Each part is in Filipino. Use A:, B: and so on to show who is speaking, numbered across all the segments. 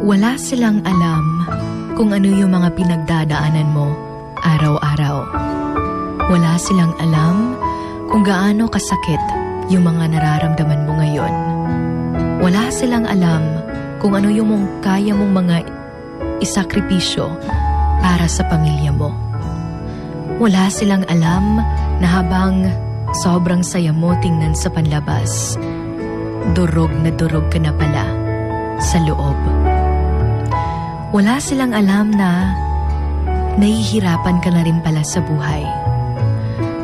A: Wala silang alam kung ano yung mga pinagdadaanan mo araw-araw. Wala silang alam kung gaano kasakit yung mga nararamdaman mo ngayon. Wala silang alam kung ano yung kaya mong mga isakripisyo para sa pamilya mo. Wala silang alam na habang sobrang saya mo tingnan sa panlabas, durog na durog ka na pala sa loob. Wala silang alam na nahihirapan ka na rin pala sa buhay.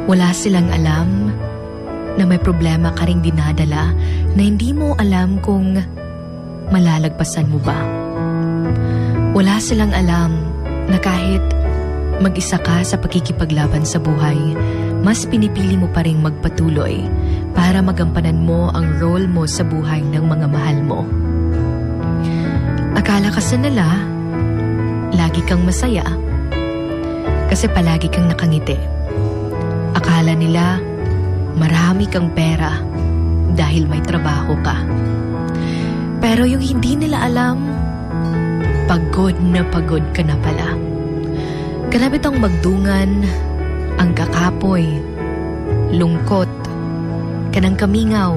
A: Wala silang alam na may problema ka ring dinadala na hindi mo alam kung malalagpasan mo ba. Wala silang alam na kahit mag-isa ka sa pagkikipaglaban sa buhay, mas pinipili mo pa ring magpatuloy para magampanan mo ang role mo sa buhay ng mga mahal mo. Akala kasi nila, lagi kang masaya kasi palagi kang nakangiti. Akala nila, marami kang pera dahil may trabaho ka. Pero yung hindi nila alam, pagod ka na pala. Kalabit ang magdungan, ang kakapoy, lungkot, kanang kamingaw,